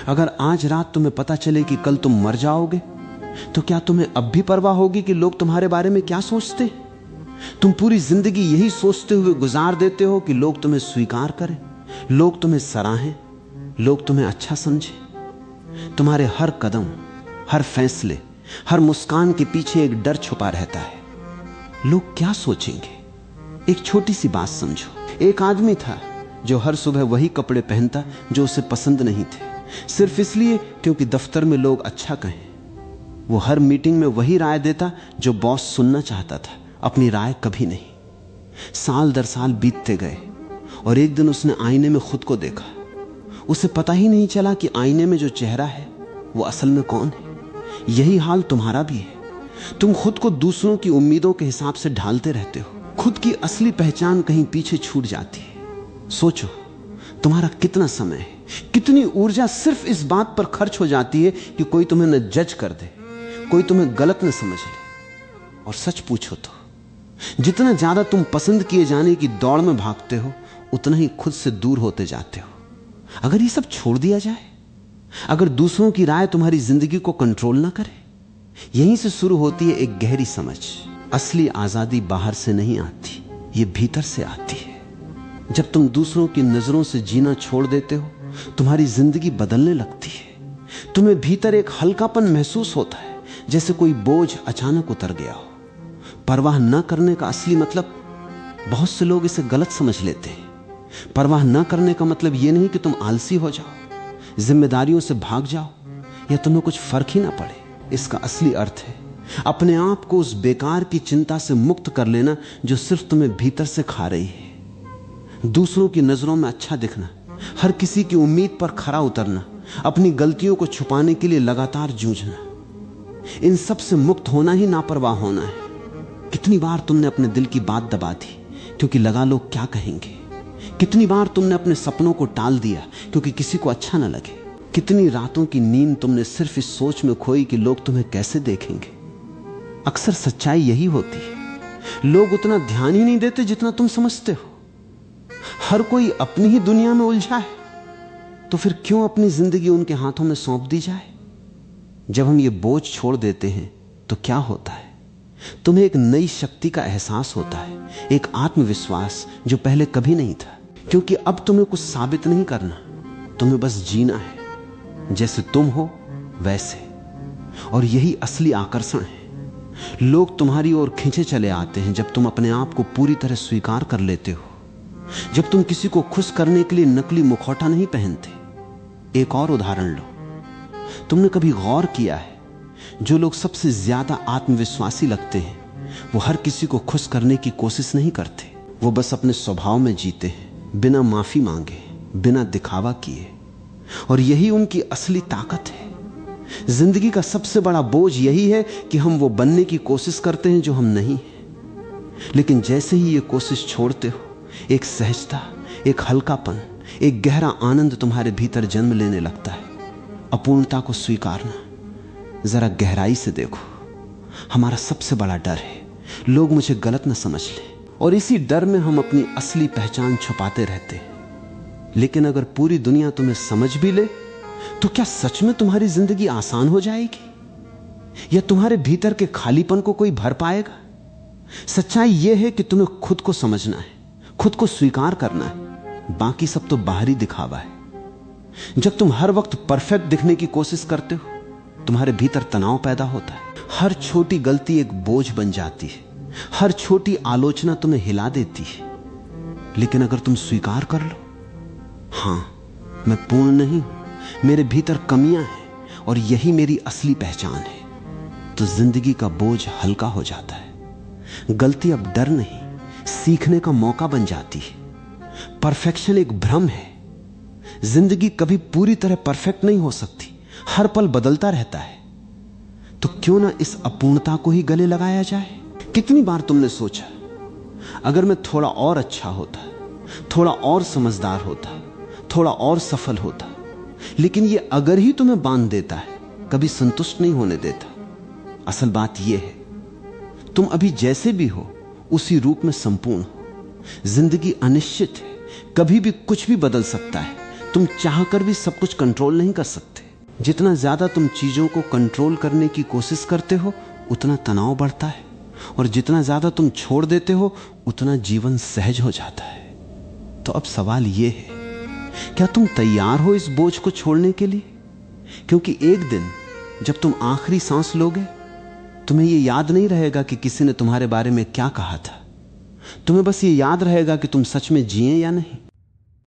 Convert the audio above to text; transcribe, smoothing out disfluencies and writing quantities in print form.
अगर आज रात तुम्हें पता चले कि कल तुम मर जाओगे, तो क्या तुम्हें अब भी परवाह होगी कि लोग तुम्हारे बारे में क्या सोचते? तुम पूरी जिंदगी यही सोचते हुए गुजार देते हो कि लोग तुम्हें स्वीकार करें, लोग तुम्हें सराहें, लोग तुम्हें अच्छा समझें। तुम्हारे हर कदम, हर फैसले, हर मुस्कान के पीछे एक डर छुपा रहता है, लोग क्या सोचेंगे। एक छोटी सी बात समझो, एक आदमी था जो हर सुबह वही कपड़े पहनता जो उसे पसंद नहीं थे, सिर्फ इसलिए क्योंकि दफ्तर में लोग अच्छा कहें। वो हर मीटिंग में वही राय देता जो बॉस सुनना चाहता था, अपनी राय कभी नहीं। साल दर साल बीतते गए और एक दिन उसने आईने में खुद को देखा। उसे पता ही नहीं चला कि आईने में जो चेहरा है वो असल में कौन है। यही हाल तुम्हारा भी है। तुम खुद को दूसरों की उम्मीदों के हिसाब से ढालते रहते हो, खुद की असली पहचान कहीं पीछे छूट जाती है। सोचो, तुम्हारा कितना समय, कितनी ऊर्जा सिर्फ इस बात पर खर्च हो जाती है कि कोई तुम्हें न जज कर दे, कोई तुम्हें गलत न समझ ले। और सच पूछो तो जितना ज्यादा तुम पसंद किए जाने की दौड़ में भागते हो, उतना ही खुद से दूर होते जाते हो। अगर ये सब छोड़ दिया जाए, अगर दूसरों की राय तुम्हारी जिंदगी को कंट्रोल ना करे, यहीं से शुरू होती है एक गहरी समझ। असली आजादी बाहर से नहीं आती, ये भीतर से आती है। जब तुम दूसरों की नजरों से जीना छोड़ देते हो, तुम्हारी जिंदगी बदलने लगती है। तुम्हें भीतर एक हल्कापन महसूस होता है, जैसे कोई बोझ अचानक उतर गया हो। परवाह न करने का असली मतलब, बहुत से लोग इसे गलत समझ लेते हैं। परवाह न करने का मतलब यह नहीं कि तुम आलसी हो जाओ, जिम्मेदारियों से भाग जाओ या तुम्हें कुछ फर्क ही ना पड़े। इसका असली अर्थ है अपने आप को उस बेकार की चिंता से मुक्त कर लेना जो सिर्फ तुम्हें भीतर से खा रही है। दूसरों की नजरों में अच्छा दिखना, हर किसी की उम्मीद पर खरा उतरना, अपनी गलतियों को छुपाने के लिए लगातार जूझना, इन सब से मुक्त होना ही नापरवाह होना है। कितनी बार तुमने अपने दिल की बात दबा दी क्योंकि लगा लोग क्या कहेंगे। कितनी बार तुमने अपने सपनों को टाल दिया क्योंकि किसी को अच्छा न लगे। कितनी रातों की नींद तुमने सिर्फ इस सोच में खोई कि लोग तुम्हें कैसे देखेंगे। अक्सर सच्चाई यही होती है, लोग उतना ध्यान ही नहीं देते जितना तुम समझते हो। हर कोई अपनी ही दुनिया में उलझा है, तो फिर क्यों अपनी जिंदगी उनके हाथों में सौंप दी जाए। जब हम ये बोझ छोड़ देते हैं तो क्या होता है, तुम्हें एक नई शक्ति का एहसास होता है, एक आत्मविश्वास जो पहले कभी नहीं था। क्योंकि अब तुम्हें कुछ साबित नहीं करना, तुम्हें बस जीना है जैसे तुम हो वैसे। और यही असली आकर्षण है। लोग तुम्हारी ओर खींचे चले आते हैं जब तुम अपने आप को पूरी तरह स्वीकार कर लेते हो, जब तुम किसी को खुश करने के लिए नकली मुखौटा नहीं पहनते। एक और उदाहरण लो, तुमने कभी गौर किया है जो लोग सबसे ज्यादा आत्मविश्वासी लगते हैं वो हर किसी को खुश करने की कोशिश नहीं करते। वो बस अपने स्वभाव में जीते हैं, बिना माफी मांगे, बिना दिखावा किए। और यही उनकी असली ताकत है। जिंदगी का सबसे बड़ा बोझ यही है कि हम वो बनने की कोशिश करते हैं जो हम नहीं हैं। लेकिन जैसे ही ये कोशिश छोड़ते हो, एक सहजता, एक हल्कापन, एक गहरा आनंद तुम्हारे भीतर जन्म लेने लगता है। अपूर्णता को स्वीकारना। जरा गहराई से देखो, हमारा सबसे बड़ा डर है लोग मुझे गलत न समझ लें, और इसी डर में हम अपनी असली पहचान छुपाते रहते हैं। लेकिन अगर पूरी दुनिया तुम्हें समझ भी ले तो क्या सच में तुम्हारी जिंदगी आसान हो जाएगी, या तुम्हारे भीतर के खालीपन को कोई भर पाएगा? सच्चाई यह है कि तुम्हें खुद को समझना है, खुद को स्वीकार करना है, बाकी सब तो बाहरी दिखावा है। जब तुम हर वक्त परफेक्ट दिखने की कोशिश करते हो, तुम्हारे भीतर तनाव पैदा होता है। हर छोटी गलती एक बोझ बन जाती है, हर छोटी आलोचना तुम्हें हिला देती है। लेकिन अगर तुम स्वीकार कर लो, हां, मैं पूर्ण नहीं हूं, मेरे भीतर कमियां हैं और यही मेरी असली पहचान है, तो जिंदगी का बोझ हल्का हो जाता है। गलती अब डर नहीं, सीखने का मौका बन जाती है। परफेक्शन एक भ्रम है। जिंदगी कभी पूरी तरह परफेक्ट नहीं हो सकती, हर पल बदलता रहता है। तो क्यों ना इस अपूर्णता को ही गले लगाया जाए। कितनी बार तुमने सोचा, अगर मैं थोड़ा और अच्छा होता, थोड़ा और समझदार होता, थोड़ा और सफल होता। लेकिन ये अगर ही तुम्हें बांध देता है, कभी संतुष्ट नहीं होने देता। असल बात यह है, तुम अभी जैसे भी हो उसी रूप में संपूर्ण हो। जिंदगी अनिश्चित है, कभी भी कुछ भी बदल सकता है। तुम चाहकर भी सब कुछ कंट्रोल नहीं कर सकते। जितना ज्यादा तुम चीजों को कंट्रोल करने की कोशिश करते हो उतना तनाव बढ़ता है, और जितना ज्यादा तुम छोड़ देते हो उतना जीवन सहज हो जाता है। तो अब सवाल यह है, क्या तुम तैयार हो इस बोझ को छोड़ने के लिए? क्योंकि एक दिन जब तुम आखिरी सांस लोगे, तुम्हें यह याद नहीं रहेगा कि किसी ने तुम्हारे बारे में क्या कहा था। तुम्हें बस ये याद रहेगा कि तुम सच में जिए या नहीं।